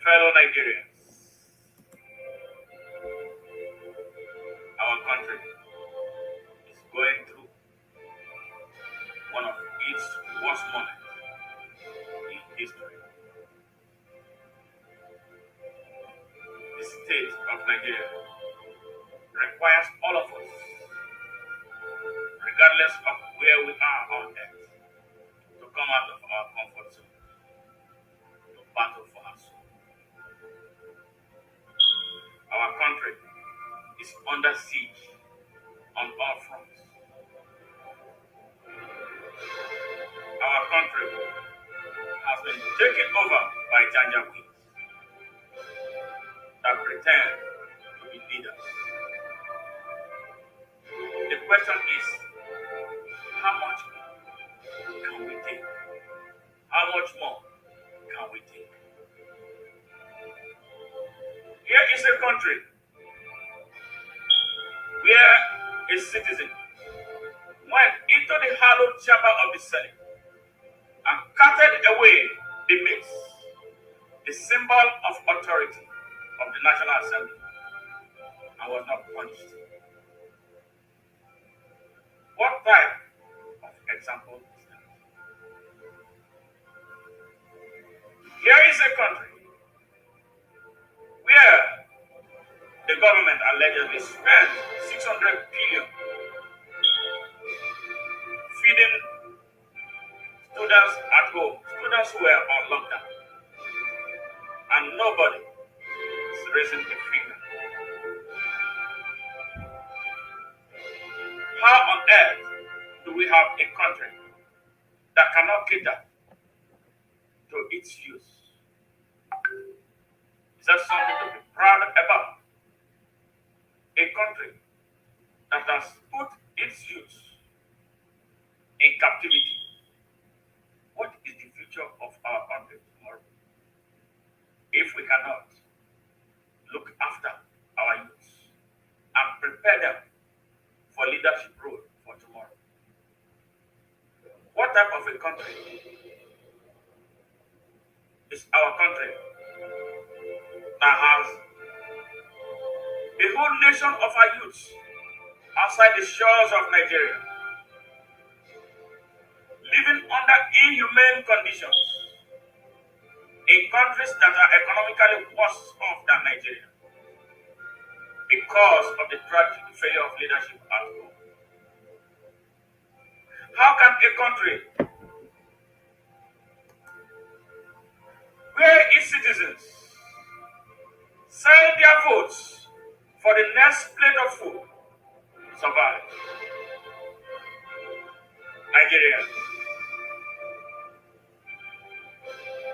Fellow Nigerians, our country is going through one of its worst moments in history. The state of Nigeria requires all of us, regardless of where we are on earth, to come out of our comfort zone, to battle for our soul. Our country is under siege on all fronts. Our country has been taken over by Janjaweeds that pretend to be leaders. The question is, how much can we take? How much more can we take? Here is a country where a citizen went into the hallowed chamber of the Senate and carted away the mace, the symbol of authority of the National Assembly, and was not punished. What type of example is that? Here is a country where the government allegedly spent 600 billion feeding students at home, students who were on lockdown, and nobody is raising a finger. How on earth do we have a country that cannot cater to its youth? Is that something to be proud about? A country that has put its youth in captivity. What is the future of our country tomorrow if we cannot look after our youth and prepare them for leadership role for tomorrow? What type of a country is our country that has the whole nation of our youth outside the shores of Nigeria, living under inhumane conditions in countries that are economically worse off than Nigeria because of the tragic failure of leadership at home? How can a country where its citizens sell their votes for the next plate of food survive? Nigeria,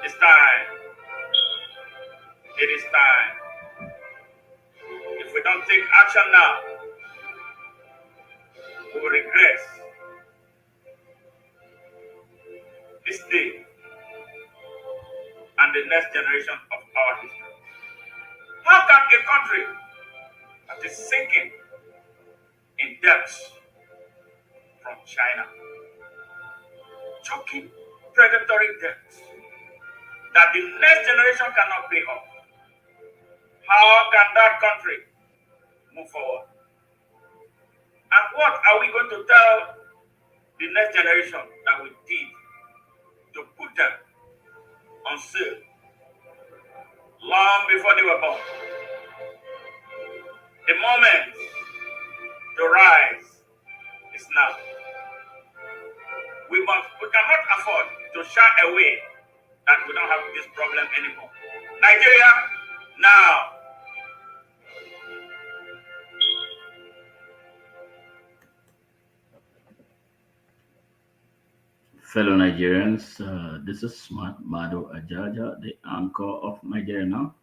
it's time. It is time. If we don't take action now, we will regret this day and the next generation of our history. How can a country that is sinking in debt from China, choking predatory debt that the next generation cannot pay off, how can that country move forward? And what are we going to tell the next generation that we did to put them on sale long before they were born? The moment to rise is now. We cannot afford to shy away that we don't have this problem anymore. Nigeria, now. Fellow Nigerians, this is Smart Mado Ajaja, the anchor of Nigeria Now,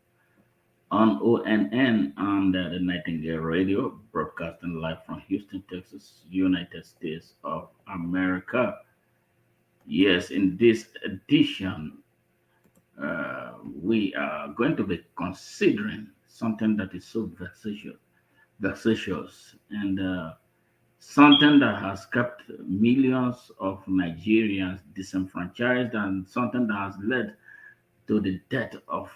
on ONN and the Nightingale Radio, broadcasting live from Houston, Texas, United States of America. Yes, in this edition, we are going to be considering something that is so vexatious, and something that has kept millions of Nigerians disenfranchised, and something that has led to the death of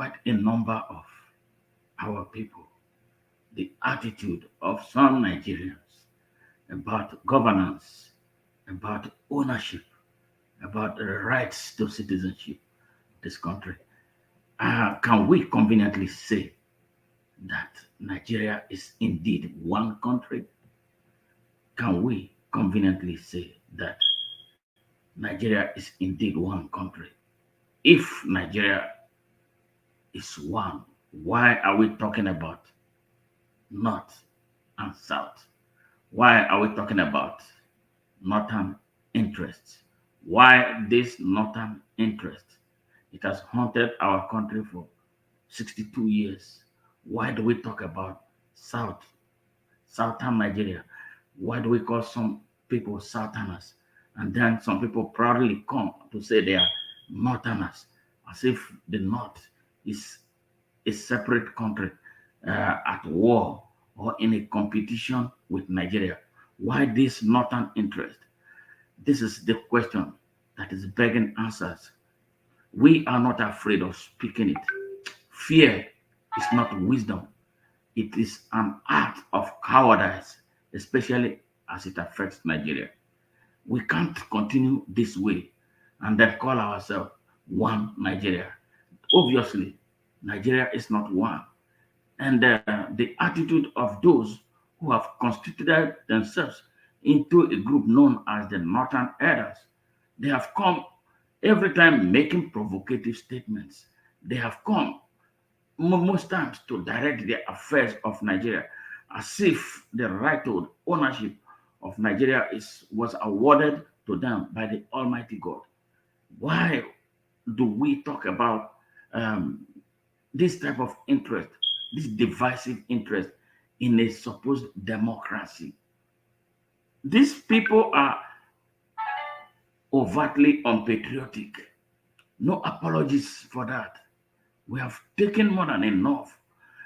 quite a number of our people, the attitude of some Nigerians about governance, about ownership, about the rights to citizenship of this country. Can we conveniently say that Nigeria is indeed one country? Can we conveniently say that Nigeria is indeed one country? If Nigeria is one, why are we talking about North and South? Why are we talking about Northern interests? Why this Northern interest? It has haunted our country for 62 years. Why do we talk about Southern Nigeria? Why do we call some people Southerners? And then some people proudly come to say they are Northerners, as if the North is a separate country at war or in a competition with Nigeria. Why this Northern interest? This is the question that is begging answers. We are not afraid of speaking it. Fear is not wisdom. It is an act of cowardice, especially as it affects Nigeria. We can't continue this way and then call ourselves one Nigeria. Obviously, Nigeria is not one. And the attitude of those who have constituted themselves into a group known as the Northern Elders, they have come every time making provocative statements. They have come most times to direct the affairs of Nigeria as if the right to ownership of Nigeria was awarded to them by the Almighty God. Why do we talk about um, this type of interest, this divisive interest in a supposed democracy? These people are overtly unpatriotic. No apologies for that. We have taken more than enough.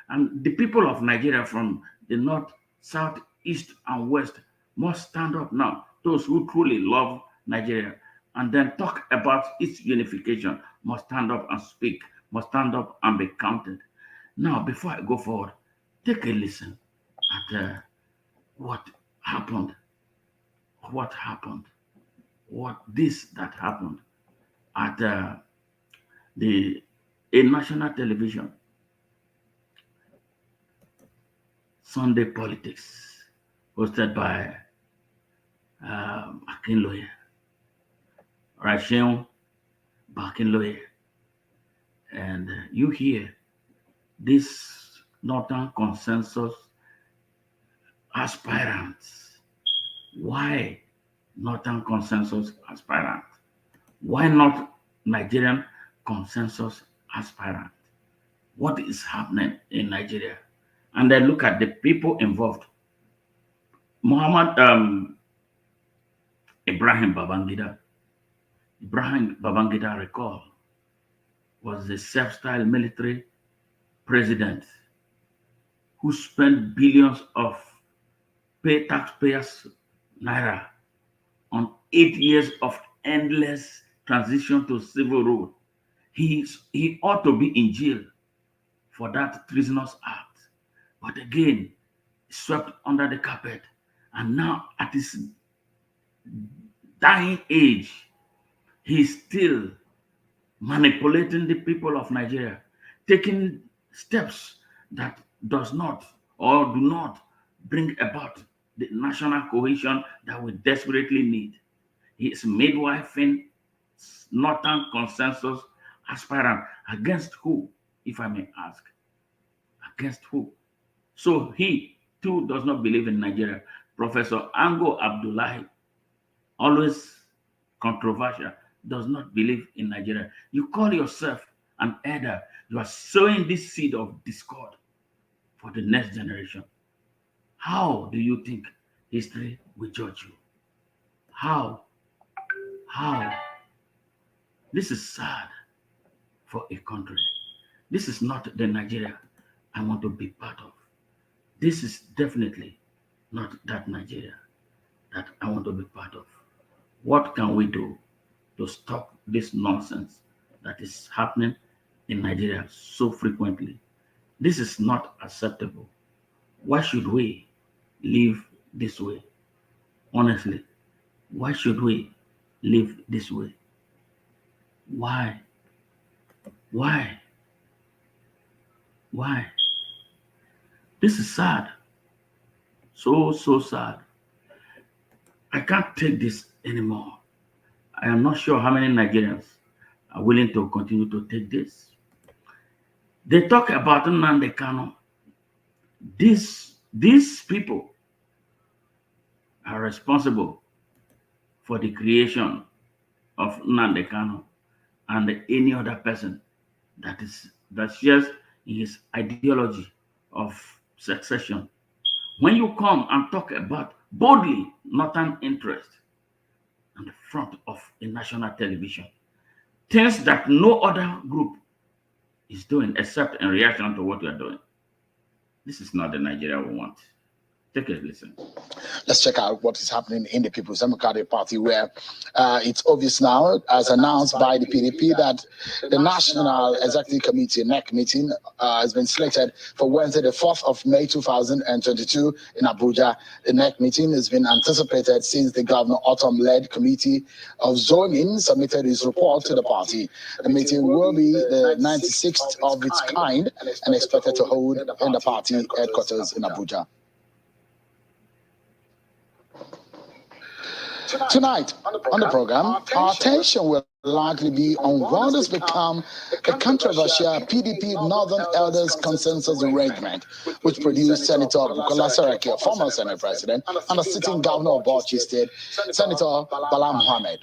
And the people of Nigeria from the north, south, east, and west must stand up now. Those who truly love Nigeria and then talk about its unification must stand up and speak, must stand up and be counted. Now, before I go forward, take a listen at what happened, what happened, what this that happened at the a national television, Sunday Politics, hosted by Akinloye, Rachel Akinloye, and you hear this Northern consensus aspirants. Why Northern consensus aspirant? Why not Nigerian consensus aspirant? What is happening in Nigeria? And then look at the people involved. Muhammad Ibrahim Babangida. Ibrahim Babangida, recall, was the self-styled military president who spent billions of taxpayers' naira on 8 years of endless transition to civil rule. He ought to be in jail for that treasonous act. But again, swept under the carpet. And now, at his dying age, he's still manipulating the people of Nigeria, taking steps that does not or do not bring about the national cohesion that we desperately need. He is midwifing Northern consensus aspirant against who, if I may ask? Against who? So he too does not believe in Nigeria. Professor Ango Abdullahi, always controversial, does not believe in Nigeria. You call yourself an elder. You are sowing this seed of discord for the next generation. How do you think history will judge you? How? How? This is sad for a country. This is not the Nigeria I want to be part of. This is definitely not that Nigeria that I want to be part of. What can we do to stop this nonsense that is happening in Nigeria so frequently. This is not acceptable. Why should we live this way? Honestly, why should we live this way? Why? Why? Why? This is sad. So sad. I can't take this anymore. I am not sure how many Nigerians are willing to continue to take this. They talk about Nnamdi Kanu. These people are responsible for the creation of Nnamdi Kanu and any other person that shares his ideology of secession. When you come and talk about boldly northern interest on the front of a national television, things that no other group is doing except in reaction to what you are doing, this is not the Nigeria we want. Take a listen. Let's check out what is happening in the People's Democratic Party, where it's obvious now, as announced by the PDP, that the National Executive Committee, NEC meeting, has been selected for Wednesday, the 4th of May, 2022 in Abuja. The NEC meeting has been anticipated since the Governor Autumn-led Committee of Zoning submitted his report to the party. The meeting will be the 96th of its kind and expected to hold in the party headquarters in Abuja. Tonight on the program, our attention will largely be on what has become the controversial PDP Northern Elders Consensus Arrangement, which produced Senator Bukola Saraki, a former Senate President, and the sitting Governor of Bauchi State, Senator Bala Mohammed.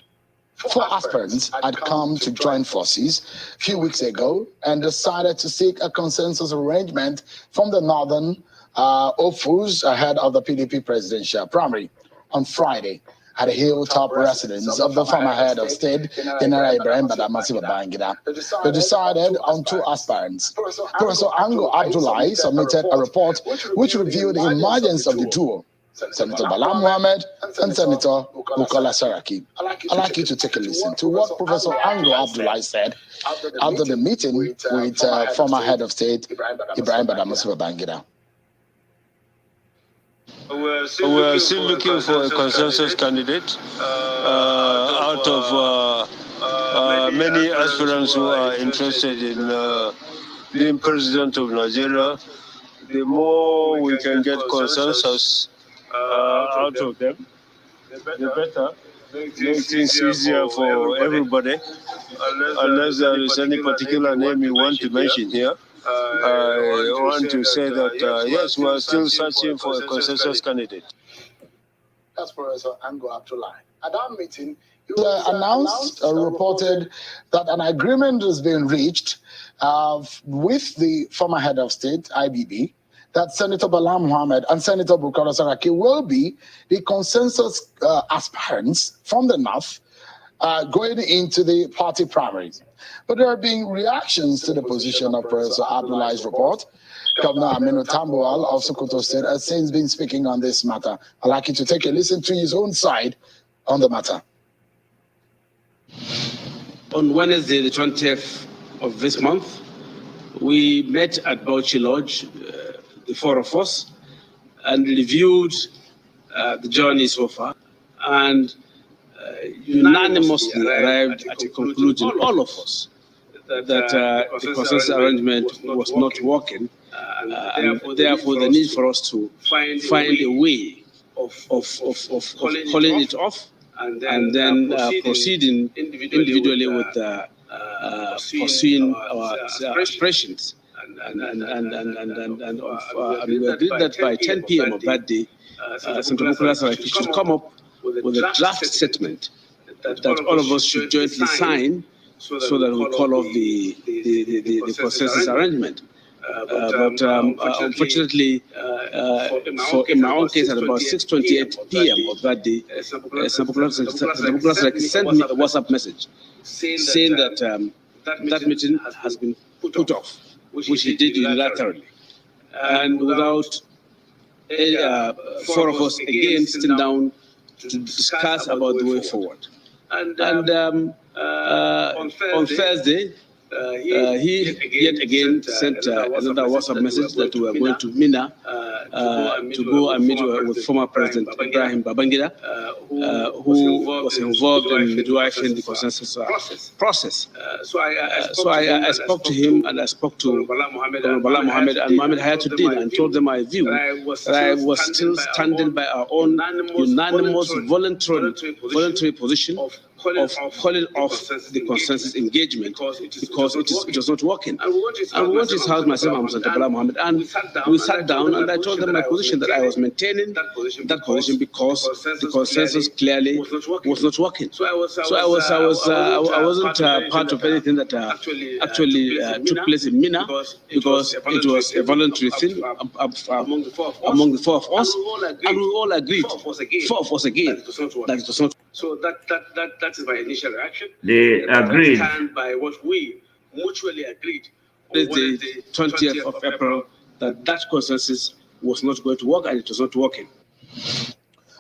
4 aspirants had come to join forces a few weeks ago and decided to seek a consensus arrangement from the Northern hopefuls ahead of the PDP presidential primary on Friday at the hilltop residence of the former head of state, General Ibrahim Badamasi Babangida. They decided on 2 aspirants. Professor Ango Abdullahi submitted a report which revealed the emergence of the duo, Senator Bala Mohammed and Senator Bukola Saraki. I'd like you to take a listen to what Professor Ango Abdullahi said after the meeting with former head of state, Ibrahim Badamasi Babangida. We're still looking for a consensus candidate out of many aspirants who are interested in being president of Nigeria. The more we can get consensus out of them, the better. Make things easier for everybody. Unless there is any particular name you want to mention here, I want to say that, yes, we are still searching for a consensus candidate. That's Professor Ango Abdullahi. At that meeting, it was announced, reported that an agreement has been reached with the former head of state, IBB, that Senator Bala Mohammed and Senator Bukola Saraki will be the consensus aspirants from the North going into the party primaries. But there are being reactions to the position of Professor Abdullahi's report. Governor Aminu Tambuwal of Sokoto State has since been speaking on this matter. I'd like you to take a listen to his own side on the matter. On Wednesday, the 20th of this month, we met at Bauchi Lodge, the 4 of us, and reviewed the journey so far, and unanimously arrived at a conclusion, all of us, that the consensus arrangement was not working, and therefore the need for us to find a way of calling it off, and then proceeding individually with pursuing our aspirations. And we agreed that by 10 p.m. of that day, Senator Bukola Saraki should come up with a draft statement that all of us should jointly sign, so that we call off the consensus arrangement. But unfortunately, in my own case, at about 6:28 p.m. of that day, Senator Bukola Saraki sent me a WhatsApp message saying that that meeting has been put off, which he did unilaterally, and without 4 of us again sitting down to discuss about the way forward. And on Thursday, he yet again sent another WhatsApp message that we were going to Mina to go and meet with former President Ibrahim Babangida, who was involved in midwifing the consensus process. So I spoke to him, and I spoke to Bala Mohammed and Mohammed Hayatuddin, and told them my view that I was still standing by our own unanimous voluntary position of calling off the consensus engagement because it was not working. And we went to his house, myself and Mr. Bala Mohammed, and we sat down, and I told them my position, that I was maintaining that position because the consensus clearly was not working. So I wasn't part of anything that actually took place in Mina, because it was a voluntary thing among the four of us, and we all agreed, four of us again, that it was not. So that is my initial reaction. They agreed. Stand by what we mutually agreed. The 20th of April, that consensus was not going to work, and it was not working.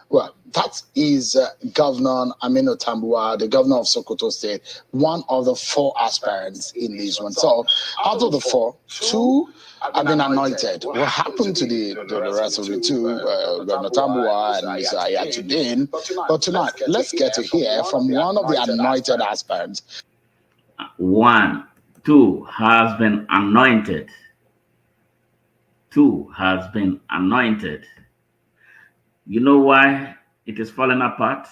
Well, that is Governor Aminu Tambuwa, the governor of Sokoto State, one of the four aspirants in this one. So, out of the four, two have been anointed. What happened to the rest of the two, Governor Tambuwa and Mr. Ayatuddin? But tonight, let's get to hear from one of the anointed aspirants. Two has been anointed. Two has been anointed. You know why it is falling apart?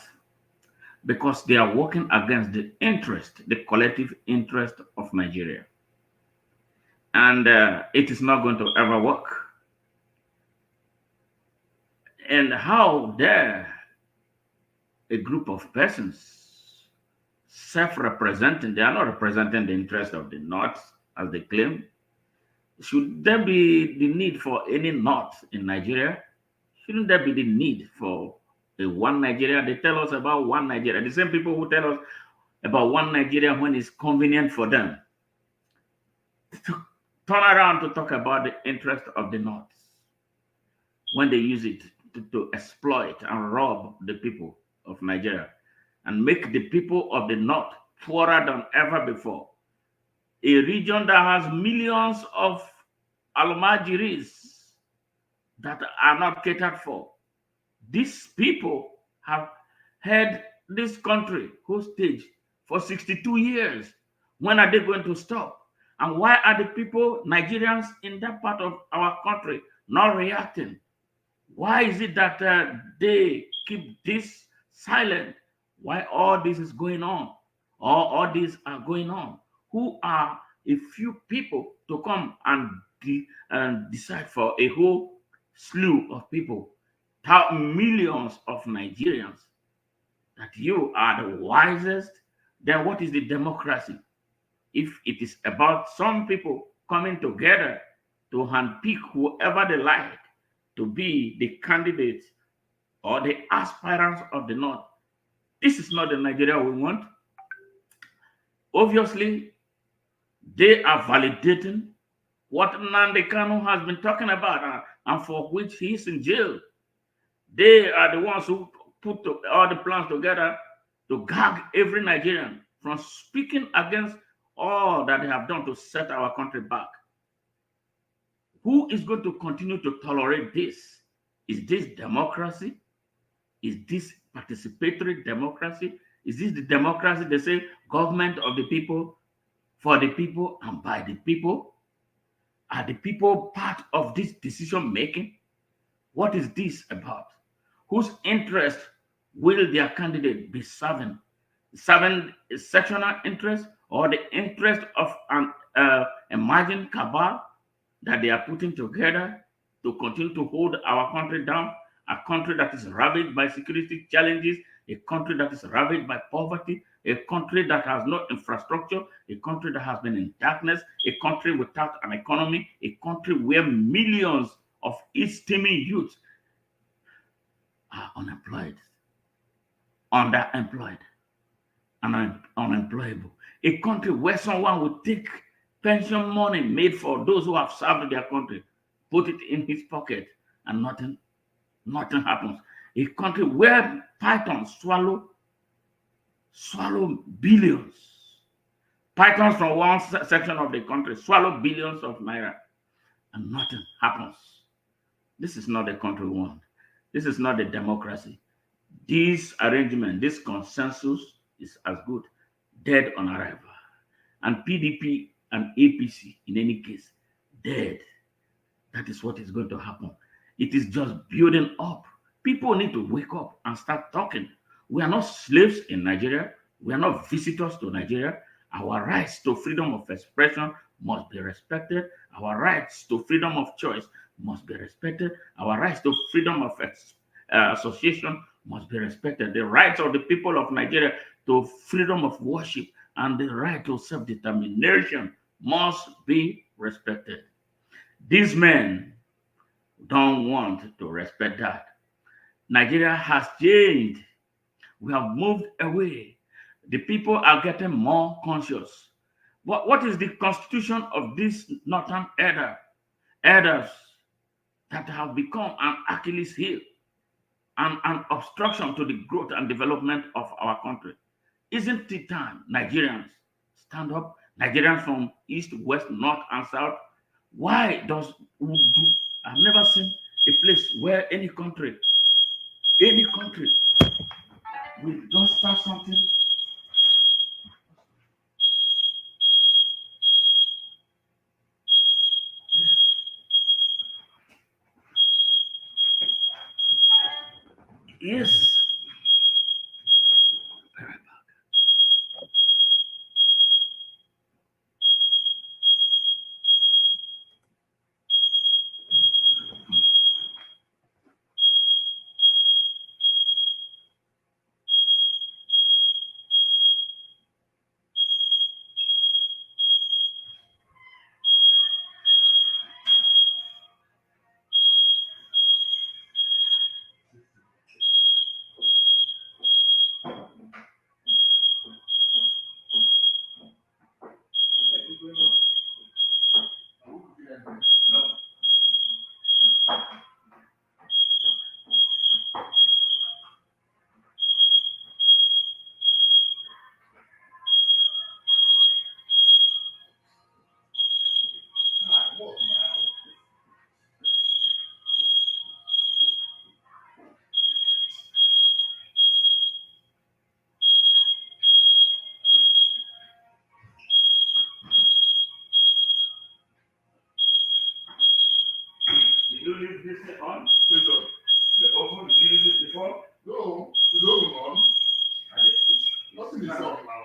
Because they are working against the interest, the collective interest of Nigeria. And it is not going to ever work. And how dare a group of persons self-representing, they are not representing the interest of the North, as they claim. Should there be the need for any North in Nigeria? Shouldn't there be the need for a one Nigeria? They tell us about one Nigeria. The same people who tell us about one Nigeria when it's convenient for them to turn around to talk about the interest of the North when they use it to exploit and rob the people of Nigeria and make the people of the North poorer than ever before. A region that has millions of almajiris that are not catered for. These people have held this country hostage for 62 years. When are they going to stop? And why are the people, Nigerians in that part of our country, not reacting? Why is it that they keep this silent? Why all this is going on? All these are going on? Who are a few people to come and decide for a whole slew of people, millions of Nigerians, that you are the wisest? Then what is the democracy? If it is about some people coming together to handpick whoever they like to be the candidates or the aspirants of the North, this is not the Nigeria we want. Obviously, they are validating what Nnamdi Kanu has been talking about and for which he is in jail. They are the ones who put all the plans together to gag every Nigerian from speaking against all that they have done to set our country back. Who is going to continue to tolerate this? Is this democracy? Is this participatory democracy? Is this the democracy they say, government of the people, for the people, and by the people? Are the people part of this decision making? What is this about? Whose interest will their candidate be serving? Serving a sectional interest or the interest of an imagined cabal that they are putting together to continue to hold our country down? A country that is ravaged by security challenges, a country that is ravaged by poverty, a country that has no infrastructure, a country that has been in darkness, a country without an economy, a country where millions of its teeming youth are unemployed, underemployed, and unemployable. A country where someone will take pension money made for those who have served their country, put it in his pocket, and nothing happens. A country where pythons swallow billions, Pythons from one section of the country swallow billions of naira and nothing happens. This is not the country we want. This is not the democracy. This arrangement, this consensus is as good dead on arrival. And PDP and APC, in any case, dead. That is what is going to happen. It is just building up. People need to wake up and start talking. We are not slaves in Nigeria. We are not visitors to Nigeria. Our rights to freedom of expression must be respected. Our rights to freedom of choice must be respected. Our rights to freedom of association must be respected. The rights of the people of Nigeria to freedom of worship and the right to self-determination must be respected. These men don't want to respect that. Nigeria has changed. We have moved away. The people are getting more conscious. What is the constitution of these northern elders that have become an Achilles heel and an obstruction to the growth and development of our country? Isn't it time Nigerians stand up? Nigerians from east, west, north, and south. Why does I've never seen a place where any country will just start something. Yes. Did you leave this thing on? Switch on. The oven, did you use it before? No, it's open on. Nothing is on now.